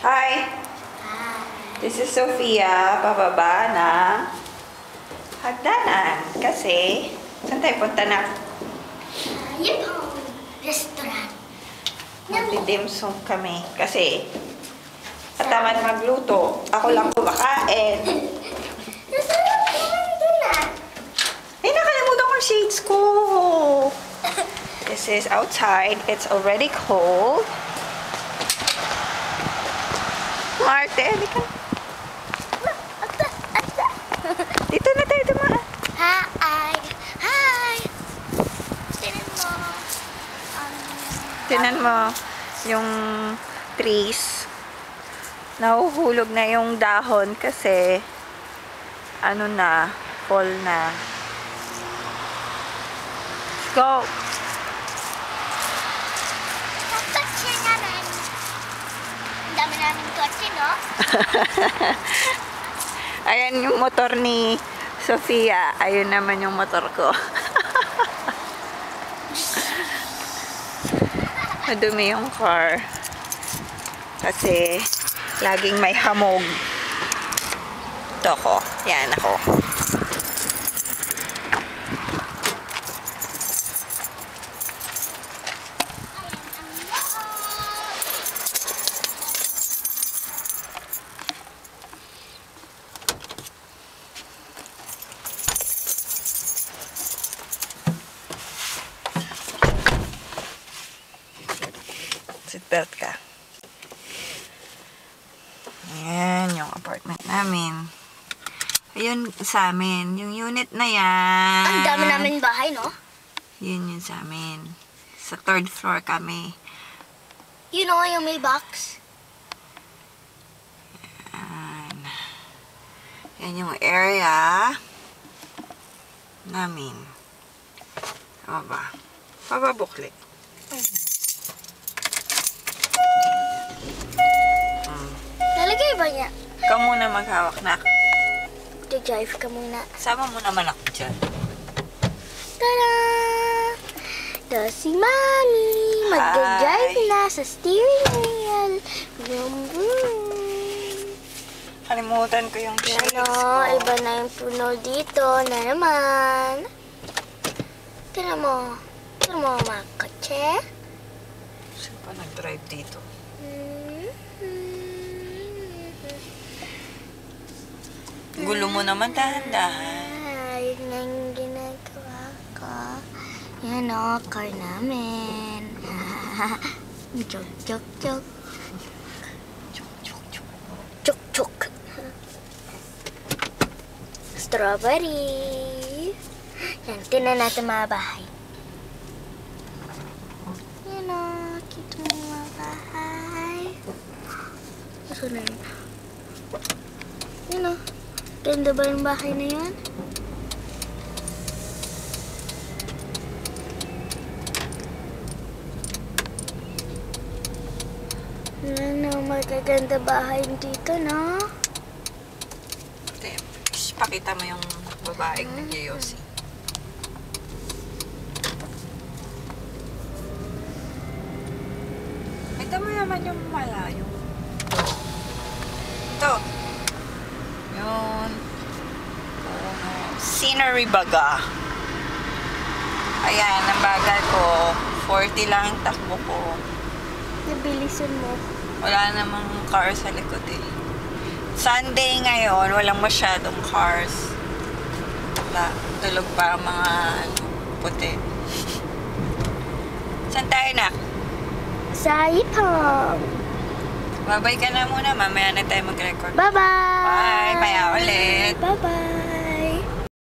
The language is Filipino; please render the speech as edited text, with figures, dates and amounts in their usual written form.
Hi! This is Sofia, pababa na hagdanan. Kasi, saan tayo punta na? Yun po, restaurant. Magdidimsum kami. Kasi, tamad magluto. Ako lang kumakain. Nasarap naman doon ah. Ay, nakalimutan ko yung shades ko. This is outside. It's already cold. Marte, di ka. Dito na tayo dumaan. Hi! Hi! Tinan mo. Tinan mo yung trees. Nahuhulog na yung dahon kasi ano na, fall na. Let's go! Kotse namin. Ang dami namin kotse, no? Ayan yung motor ni Sofia. Ayun naman yung motor ko. Madumi yung car. Kasi laging may hamog. Ito ko. Yan ako. Seatbelt ka. Ayan, yung apartment namin. Ayun sa amin. Yung unit na yan. Ang dami namin bahay, no? Yun yun sa amin. Sa 3rd floor kami. You know yung may box? Yan. Yan yung area namin. Baba. Baba bukli. Nalagay ba niya? Ikaw muna maghawak na. Drive ka muna. Sama mo naman ako dyan. Tada! Ito si Mami. Mag-drive na sa steering wheel. Vroom, vroom. Kalimutan ko yung shades Ano, ko. iba na yung puno dito na naman. Tira mo. Tira mo mga kotse. Saan pa nag-drive dito? Gulo mo naman, dahan-dahan. Ay, yun na yung ginagawa ko. Yan o, car namin. Chok, chok, chok. Chuk, chuk, chuk. Chok, chok. Strawberry. Yan, tinan natin mga bahay. Yan o, kita mo mga bahay. Ito na yun. Yan o. Ganda ba yung bahay na yun? Ano, magaganda bahay dito, no? Pakita mo yung babaeng nag-yoyosi. Ito mo naman yung malayo. Ito. Yun. Scenery baga. Ayan, ang bagal ko. 40 lang ang takbo ko. Nabilisan mo. Wala namang car sa likod eh. Sunday ngayon, walang masyadong cars. Wala. Tulog pa ang mga puti. Saan tayo na? Sa Ipong. Babay ka na muna. Mamaya na tayo mag-record. Bye-bye! Bye! Maya ulit! Bye-bye!